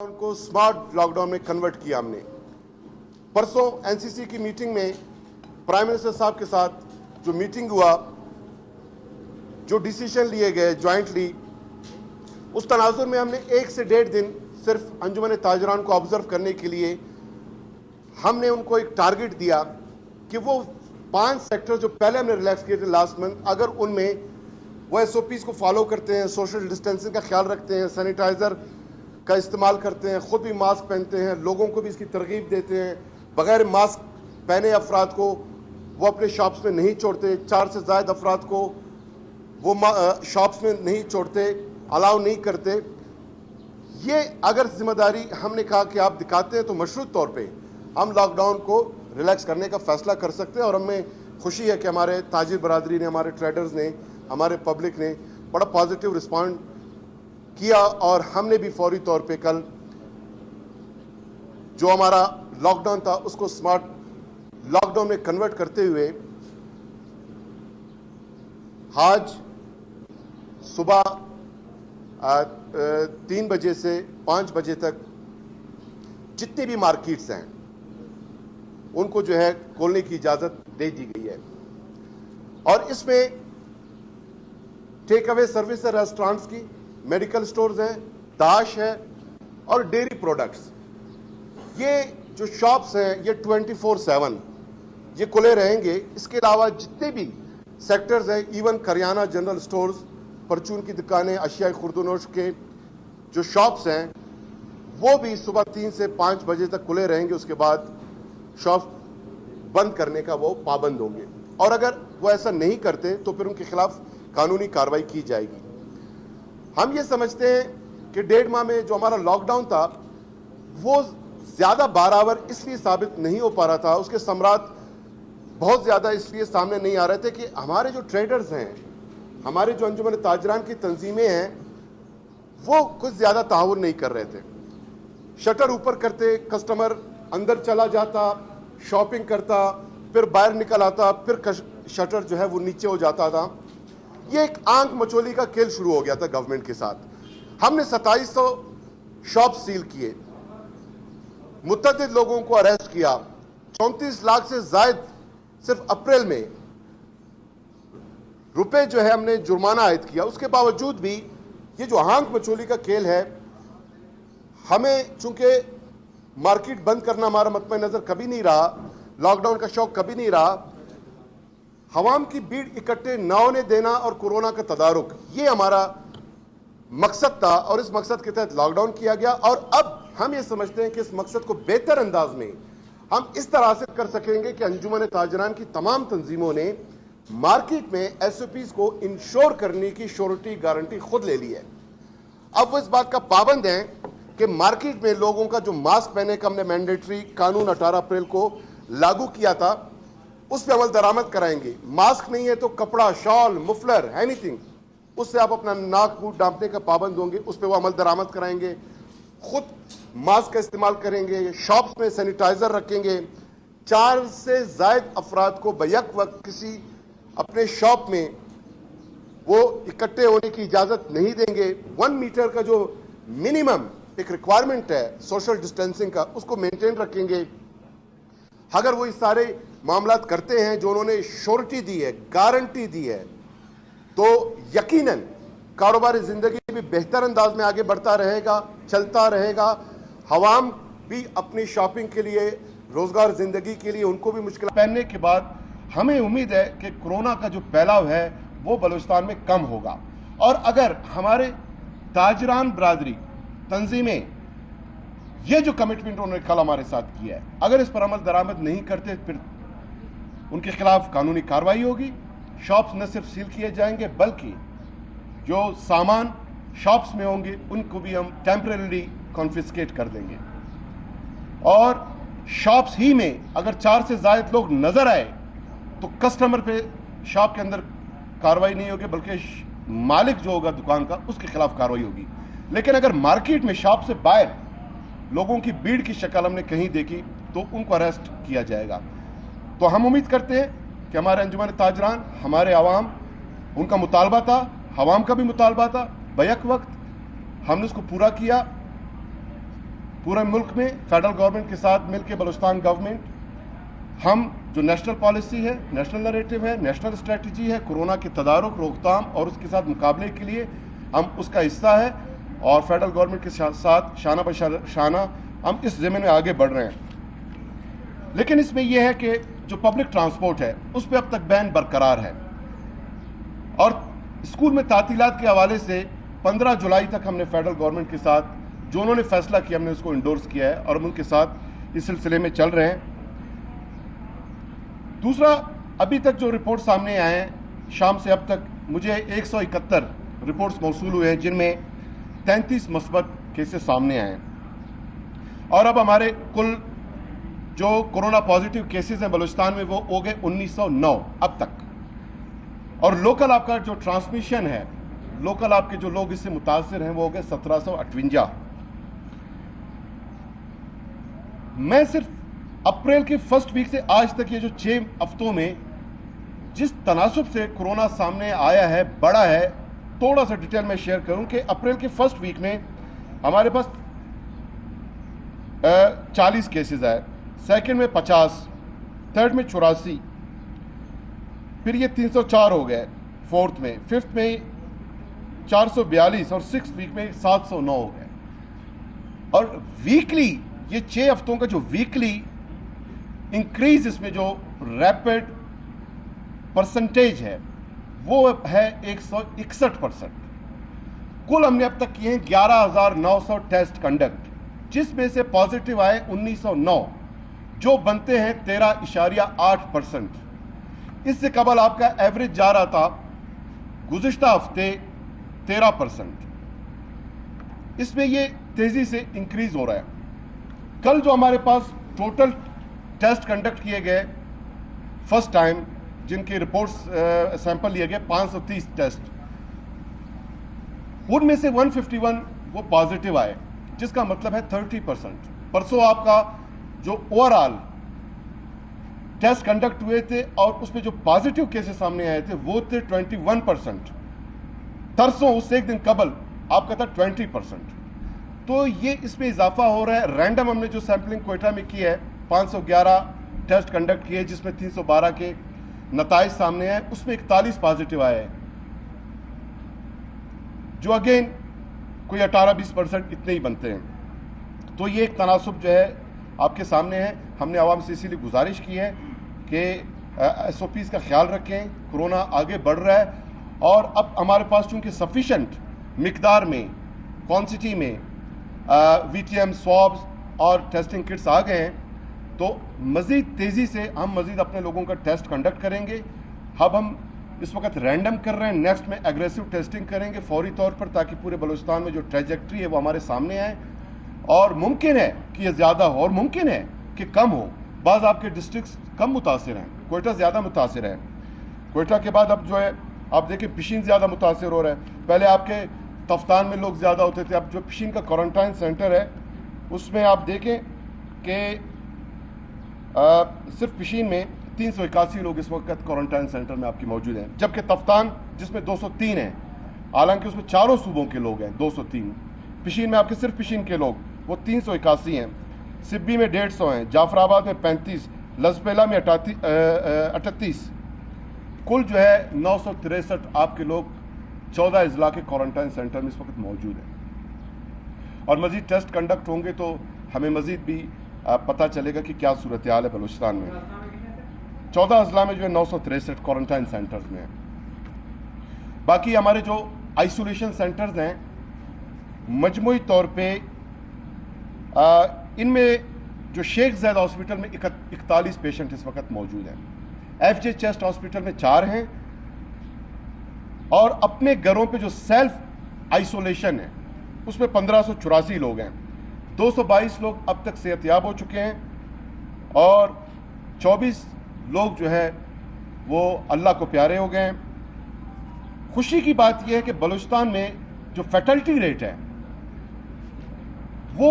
उनको smart lockdown में convert किया हमने। परसों एनसीसी की मीटिंग में प्राइम मिनिस्टर साहब के साथ जो मीटिंग हुआ, जो डिसीजन लिए गए जॉइंटली, उस तनाजुर में हमने 1 से 1.5 दिन सिर्फ अंजुमन ताजरान को ऑब्जर्व करने के लिए हमने उनको एक टारगेट दिया कि वो 5 सेक्टर जो पहले हमने रिलैक्स किए थे लास्ट मंथ, अगर उनमें वो SOPs को फॉलो करते हैं, सोशल डिस्टेंसिंग का ख्याल रखते हैं, सैनिटाइज़र का इस्तेमाल करते हैं, ख़ुद भी मास्क पहनते हैं, लोगों को भी इसकी तरगीब देते हैं, बग़ैर मास्क पहने अफराद को वो अपने शॉप्स में नहीं छोड़ते, 4 से ज़ायद अफराद को वो शॉप्स में नहीं छोड़ते, अलाउ नहीं करते। ये अगर ज़िम्मेदारी हमने कहा कि आप दिखाते हैं तो मशरूत तौर पे हम लॉकडाउन को रिलैक्स करने का फ़ैसला कर सकते हैं। और हमें खुशी है कि हमारे ताजिर बरादरी ने, हमारे ट्रेडर्स ने, हमारे पब्लिक ने बड़ा पॉजिटिव रिस्पॉन्ड किया और हमने भी फौरी तौर पे कल जो हमारा लॉकडाउन था उसको स्मार्ट लॉकडाउन में कन्वर्ट करते हुए आज सुबह 3 बजे से 5 बजे तक जितनी भी मार्केट्स हैं उनको जो है खोलने की इजाज़त दे दी गई है। और इसमें टेक अवे सर्विस है, रेस्टोरेंट्स की, मेडिकल स्टोर्स हैं, दाश है और डेयरी प्रोडक्ट्स। ये जो शॉप्स हैं ये 24/7 ये खुले रहेंगे। इसके अलावा जितने भी सेक्टर्स हैं, इवन करियाना, जनरल स्टोर्स, परचून की दुकानें, अशिया खुर्दनोश के जो शॉप्स हैं वो भी सुबह 3 से 5 बजे तक खुले रहेंगे। उसके बाद शॉप बंद करने का वो पाबंद होंगे और अगर वो ऐसा नहीं करते तो फिर उनके खिलाफ कानूनी कार्रवाई की जाएगी। हम ये समझते हैं कि 1.5 माह में जो हमारा लॉकडाउन था वो ज़्यादा बारावर इसलिए साबित नहीं हो पा रहा था, उसके समरात बहुत ज़्यादा इसलिए सामने नहीं आ रहे थे कि हमारे जो ट्रेडर्स हैं, हमारे जो अंजुमन ताजरान की तंजीमें हैं, वो कुछ ज़्यादा ताउन नहीं कर रहे थे। शटर ऊपर करते, कस्टमर अंदर चला जाता, शॉपिंग करता, फिर बाहर निकल आता, फिर शटर जो है वो नीचे हो जाता था। ये एक आंख मचोली का खेल शुरू हो गया था गवर्नमेंट के साथ। हमने 2700 शॉप सील किए, मुतअद्दिद लोगों को अरेस्ट किया, 34 लाख से जायद सिर्फ अप्रैल में रुपए जो है हमने जुर्माना आयद किया। उसके बावजूद भी ये जो आंख मचोली का खेल है, हमें चूंकि मार्केट बंद करना हमारा मतमे नजर कभी नहीं रहा, लॉकडाउन का शौक कभी नहीं रहा, हवाम की भीड़ इकट्ठे न होने देना और कोरोना का तदारुक, ये हमारा मकसद था और इस मकसद के तहत लॉकडाउन किया गया। और अब हम ये समझते हैं कि इस मकसद को बेहतर अंदाज में हम इस तरह से कर सकेंगे कि अंजुमन ताजरान की तमाम तंजीमों ने मार्केट में SOPs को इंश्योर करने की श्योरिटी गारंटी खुद ले ली है। अब वो इस बात का पाबंद है कि मार्केट में लोगों का जो मास्क पहने का हमने मैंडेटरी कानून 18 अप्रैल को लागू किया था उस पर अमल दरामद कराएंगे। मास्क नहीं है तो कपड़ा, शॉल, मुफलर, एनीथिंग, उससे आप अपना नाक मुंह ढांपने का पाबंद होंगे, उस पर वो अमल दरामद कराएंगे। खुद मास्क का इस्तेमाल करेंगे, शॉप्स में सैनिटाइजर रखेंगे, 4 से जायद अफराद को बैक वक्त किसी अपने शॉप में वो इकट्ठे होने की इजाज़त नहीं देंगे। 1 मीटर का जो मिनिमम एक रिक्वायरमेंट है सोशल डिस्टेंसिंग का, उसको मेंटेन रखेंगे। अगर वो इस सारे मामलात करते हैं जो उन्होंने श्योरिटी दी है, गारंटी दी है, तो यकीनन कारोबारी ज़िंदगी भी बेहतर अंदाज में आगे बढ़ता रहेगा, चलता रहेगा। हवाम भी अपनी शॉपिंग के लिए, रोज़गार ज़िंदगी के लिए उनको भी मुश्किल पहनने के बाद हमें उम्मीद है कि कोरोना का जो फैलाव है वो बलूचिस्तान में कम होगा। और अगर हमारे ताजरान बरादरी तंजीमें ये जो कमिटमेंट उन्होंने कल हमारे साथ किया है, अगर इस पर अमल दरामद नहीं करते फिर उनके खिलाफ कानूनी कार्रवाई होगी। शॉप्स न सिर्फ सील किए जाएंगे बल्कि जो सामान शॉप्स में होंगे उनको भी हम टेम्परेरी कॉन्फिस्केट कर देंगे। और शॉप्स ही में अगर 4 से ज़ायद लोग नजर आए तो कस्टमर पे शॉप के अंदर कार्रवाई नहीं होगी बल्कि मालिक जो होगा दुकान का उसके खिलाफ कार्रवाई होगी। लेकिन अगर मार्केट में शॉप से बाहर लोगों की भीड़ की शक्ल हमने कहीं देखी तो उनको अरेस्ट किया जाएगा। तो हम उम्मीद करते हैं कि हमारे अंजुमन ताजरान, हमारे आवाम, उनका मुतालबा था, हवाम का भी मुतालबा था, बैक वक्त हमने उसको पूरा किया। پورے ملک میں فیڈرل گورنمنٹ کے ساتھ مل کے بلوچستان گورنمنٹ ہم جو نیشنل پالیسی ہے، نیشنل نریٹو ہے، نیشنل اسٹریٹجی ہے کورونا کے تدارک، روک تھام اور اس کے ساتھ مقابلے کے لیے ہم اس کا حصہ ہے، اور فیڈرل گورنمنٹ کے ساتھ شانہ بشانہ ہم اس زمین میں آگے بڑھ رہے ہیں۔ لیکن اس میں یہ ہے کہ جو پبلک ٹرانسپورٹ ہے اس پہ اب تک بین برقرار ہے، اور اسکول میں تعطیلات کے حوالے سے 15 جولائی تک ہم نے فیڈرل گورنمنٹ کے ساتھ جو انہوں نے فیصلہ کیا ہم نے اس کو انڈورس کیا ہے، اور ہم ان کے ساتھ اس سلسلے میں چل رہے ہیں۔ دوسرا، ابھی تک جو رپورٹ سامنے آئے ہیں شام سے اب تک مجھے 171 رپورٹس موصول ہوئے ہیں، جن میں 33 مثبت کیسز سامنے آئے ہیں، اور اب ہمارے کل جو کورونا پازیٹیو کیسز ہیں بلوچستان میں وہ ہو گئے 1909 اب تک، اور لوکل آپ کا جو ٹرانسمیشن ہے، لوکل آپ کے جو لوگ اس سے متاثر ہیں وہ ہو گئے 1758۔ میں صرف اپریل کے فرسٹ ویک سے آج تک یہ جو 6 ہفتوں میں جس تناسب سے کورونا سامنے آیا ہے، بڑا ہے، تھوڑا سا ڈیٹیل میں شیئر کروں کہ اپریل کے فرسٹ ویک میں ہمارے پاس 40 کیسز آئے، سیکنڈ میں 50، تھرڈ میں 84، پھر یہ 304 ہو گئے فورتھ میں، ففتھ میں 442 اور سکس ویک میں 709 ہو گئے۔ اور ویکلی یہ 6 ہفتوں کا جو ویکلی انکریز اس میں جو ریپڈ پرسنٹیج ہے وہ ہے 161%۔ کل ہم نے اب تک کیے ہیں 11,900 ٹیسٹ کنڈکٹ، جس میں سے پازیٹیو آئے 1909، جو بنتے ہیں 13.8%۔ اس سے قبل آپ کا ایوریج جا رہا تھا گزشتہ ہفتے 13%۔ اس میں یہ تیزی سے انکریز ہو رہا ہے۔ کل جو ہمارے پاس ٹوٹل ٹیسٹ کنڈکٹ کیے گئے فرسٹ ٹائم، جن کی رپورٹس سیمپل لیے گئے 530 ٹیسٹ، ان میں سے 151 وہ پازیٹیو آئے، جس کا مطلب ہے 30%۔ پرسوں آپ کا جو اوور آل ٹیسٹ کنڈکٹ ہوئے تھے اور اس میں جو پازیٹیو کیسز سامنے آئے تھے وہ تھے 21%، ترسوں اس سے ایک دن قبل آپ کا تھا 20%۔ تو یہ اس میں اضافہ ہو رہا ہے۔ رینڈم ہم نے جو سیمپلنگ کوئٹہ میں کی ہے 511 ٹیسٹ کنڈکٹ کیے، جس میں 312 کے نتائج سامنے آئے، اس میں 41 پازیٹیو آئے ہیں، جو اگین کوئی 18-20% اتنے ہی بنتے ہیں۔ تو یہ ایک تناسب جو ہے آپ کے سامنے ہے۔ ہم نے عوام سے اسی لیے گزارش کی ہے کہ ایس او پیز کا خیال رکھیں، کورونا آگے بڑھ رہا ہے، اور اب ہمارے پاس چونکہ سفیشینٹ مقدار میں، کوانٹٹی میں وی ٹی ایم سوابز اور ٹیسٹنگ کٹس آ گئے ہیں، تو مزید تیزی سے ہم مزید اپنے لوگوں کا ٹیسٹ کنڈکٹ کریں گے۔ اب ہم اس وقت رینڈم کر رہے ہیں، نیکسٹ میں ایگریسو ٹیسٹنگ کریں گے فوری طور پر، تاکہ پورے بلوچستان میں جو ٹریجیکٹری ہے وہ ہمارے سامنے آئے، اور ممکن ہے کہ یہ زیادہ ہو اور ممکن ہے کہ کم ہو۔ بعض آپ کے ڈسٹرکٹس کم متاثر ہیں، کوئٹہ زیادہ متاثر ہے۔ کوئٹہ کے بعد اب جو ہے آپ دیکھیں پشین زیادہ متاثر ہو رہا ہے۔ پہلے آپ کے تفتان میں لوگ زیادہ ہوتے تھے، اب جو پشین کا کوارنٹائن سینٹر ہے اس میں آپ دیکھیں کہ صرف پشین میں 381 لوگ اس وقت کوارنٹائن سینٹر میں آپ کی موجود ہیں، جبکہ تفتان جس میں 203 ہیں، حالانکہ اس میں چاروں صوبوں کے لوگ ہیں 203، پشین میں آپ کے صرف پشین کے لوگ وہ 381 ہیں، سبی میں 150 ہیں، جعفر آباد میں 35، لزپیلا میں 38، کل جو ہے 963 آپ کے لوگ 14 اضلاع کے کوارنٹائن سینٹر میں اس وقت موجود ہیں، اور مزید ٹیسٹ کنڈکٹ ہوں گے تو ہمیں مزید بھی پتہ چلے گا کہ کیا صورتحال ہے بلوچستان میں۔ 14 اضلاع میں جو ہے 963 کوارنٹائن سینٹرز میں ہیں۔ باقی ہمارے جو آئسولیشن سینٹرز ہیں مجموعی طور پہ ان میں جو شیخ زید ہاسپٹل میں 41 پیشنٹ اس وقت موجود ہیں، ایف جے چیسٹ ہاسپٹل میں 4 ہیں، اور اپنے گھروں پہ جو سیلف آئسولیشن ہے اس میں 1584 لوگ ہیں، 222 لوگ اب تک صحت یاب ہو چکے ہیں، اور 24 لوگ جو ہے وہ اللہ کو پیارے ہو گئے ہیں۔ خوشی کی بات یہ ہے کہ بلوچستان میں جو فیٹلٹی ریٹ ہے وہ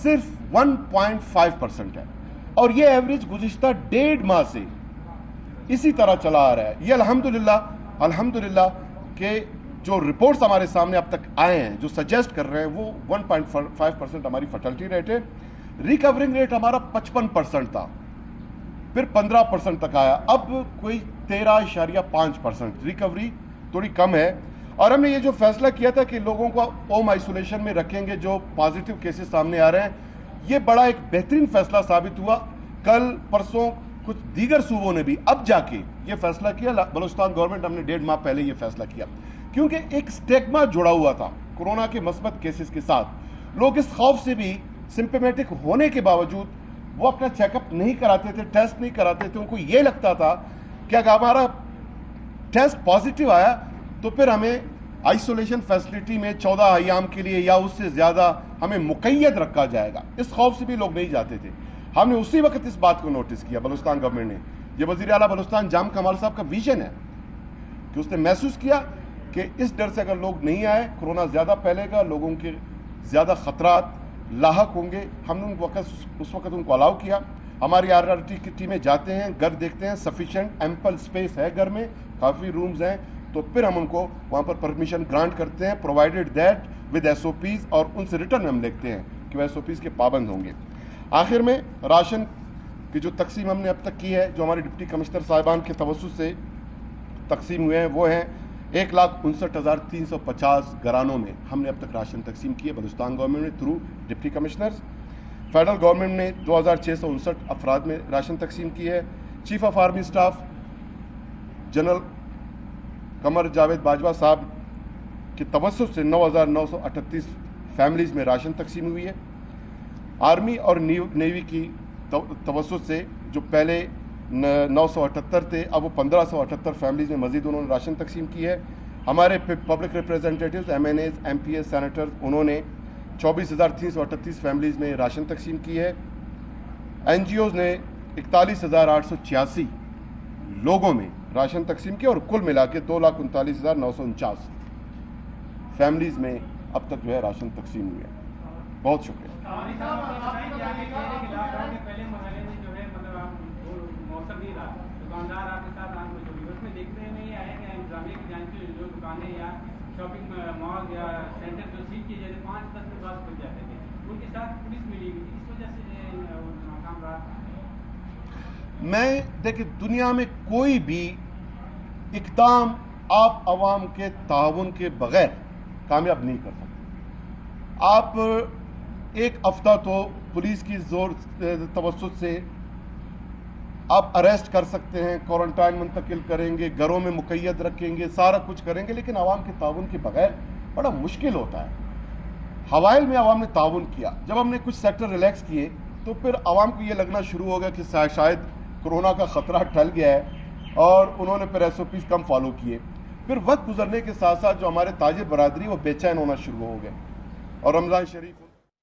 صرف 1.5% ہے، اور یہ ایوریج گزشتہ 1.5 ماہ سے اسی طرح چلا آ رہا ہے۔ یہ الحمدللہ کہ جو رپورٹس ہمارے سامنے اب تک آئے ہیں جو سجیسٹ کر رہے ہیں وہ 1.5% ہماری فرٹیلٹی ریٹ ہے۔ रिकवरिंग रेट हमारा 55% था, फिर 15% तक आया, अब कोई 13.5% रिकवरी थोड़ी कम है। और हमने ये जो फैसला किया था कि लोगों को होम आइसोलेशन में रखेंगे जो पॉजिटिव केसेस सामने आ रहे हैं, ये बड़ा एक बेहतरीन फैसला साबित हुआ। कल परसों कुछ दीगर सूबों ने भी अब जाके ये फैसला किया, बलूचिस्तान गवर्नमेंट हमने 1.5 माह पहले ये फैसला किया, क्योंकि एक स्टिग्मा जुड़ा हुआ था कोरोना के मस्बत केसेस के साथ। लोग इस खौफ से भी सिम्पटोमेटिक होने के बावजूद वो अपना चेकअप नहीं कराते थे, टेस्ट नहीं कराते थे। उनको ये लगता था कि अगर हमारा टेस्ट पॉजिटिव आया तो फिर हमें आइसोलेशन फैसिलिटी में 14 अय्याम के लिए या उससे ज्यादा हमें मुक़य्यद रखा जाएगा। इस खौफ से भी लोग नहीं जाते थे। हमने उसी वक्त इस बात को नोटिस किया, बलूचिस्तान गवर्नमेंट ने, ये वज़ीर आला बलूचिस्तान जाम कमाल साहब का विजन है कि उसने महसूस किया कि इस डर से अगर लोग नहीं आए, कोरोना ज्यादा फैलेगा, लोगों के ज्यादा खतरात लाहक होंगे। हमने उस वक्त उनको अलाउ किया। हमारी RRT की टीमें जाते हैं, घर देखते हैं, सफिशिएंट एम्पल स्पेस है घर में, काफ़ी रूम्स हैं, तो फिर हम उनको वहाँ पर परमिशन ग्रांट करते हैं, प्रोवाइडेड दैट विद SOPs, और उनसे रिटर्न हम लिखते हैं कि वो SOPs के पाबंद होंगे। आखिर में राशन की जो तकसीम हमने अब तक की है, जो हमारे डिप्टी कमिश्नर साहिबान के तवज्जुह से तकसीम हुए हैं, वो हैं 1,59,350 घरानों में हमने अब तक राशन तकसीम की है बलूचिस्तान गवर्नमेंट ने through deputy commissioners. Federal government ने 2,659 अफराद में राशन तकसीम की है। Chief of army staff general Qamar Javed Bajwa साहब की तवज्जुह से 9,938 फैमिलीज़ में राशन तकसीम हुई है। आर्मी और नेवी की तवज्जुह से जो पहले 978 थे, अब वो 1578 फैमिलीज़ में मजीद उन्होंने राशन तकसीम की है। हमारे public representatives, MNAs, MPs, senators, उन्होंने 24,338 फैमिलीज़ में राशन तकसीम की है। NGOs ने 41,886 लोगों में राशन तकसीम किया, और कुल मिला के 2,39,949 फैमिलीज़ में अब तक जो है राशन तकसीम हुई है। बहुत शुक्रिया। दुकानदार आपके साथ उसमें देखने में ये आया कि इंतजामिया की जांच जो दुकानें या शॉपिंग मॉल या सेंटर जो सील किए जाते 5-10 मिनट बाद खुल जाते थे, उनके साथ पुलिस मिली हुई थी, इस वजह से नाकाम रहा। मैं देखिए, दुनिया में कोई भी इक़दाम आप अवाम के ताउन के बगैर कामयाब नहीं कर सकते। आप एक हफ्ता तो पुलिस की जोर तवज्जुह से आप अरेस्ट कर सकते हैं, क्वारंटाइन मुंतकिल करेंगे, घरों में मुक़य्यद रखेंगे, सारा कुछ करेंगे, लेकिन आवाम के ताउन के बगैर बड़ा मुश्किल होता है। हवाइल में आवाम ने ताउन किया, जब हमने कुछ सेक्टर रिलैक्स किए तो फिर आवाम को ये लगना शुरू हो गया कि शायद कोरोना का ख़तरा टल गया है, और उन्होंने फिर SOPs कम फॉलो किए। फिर वक्त गुजरने के साथ साथ जो हमारे ताजिर बरादरी वो बेचैन होना शुरू हो गए, और रमज़ान शरीफ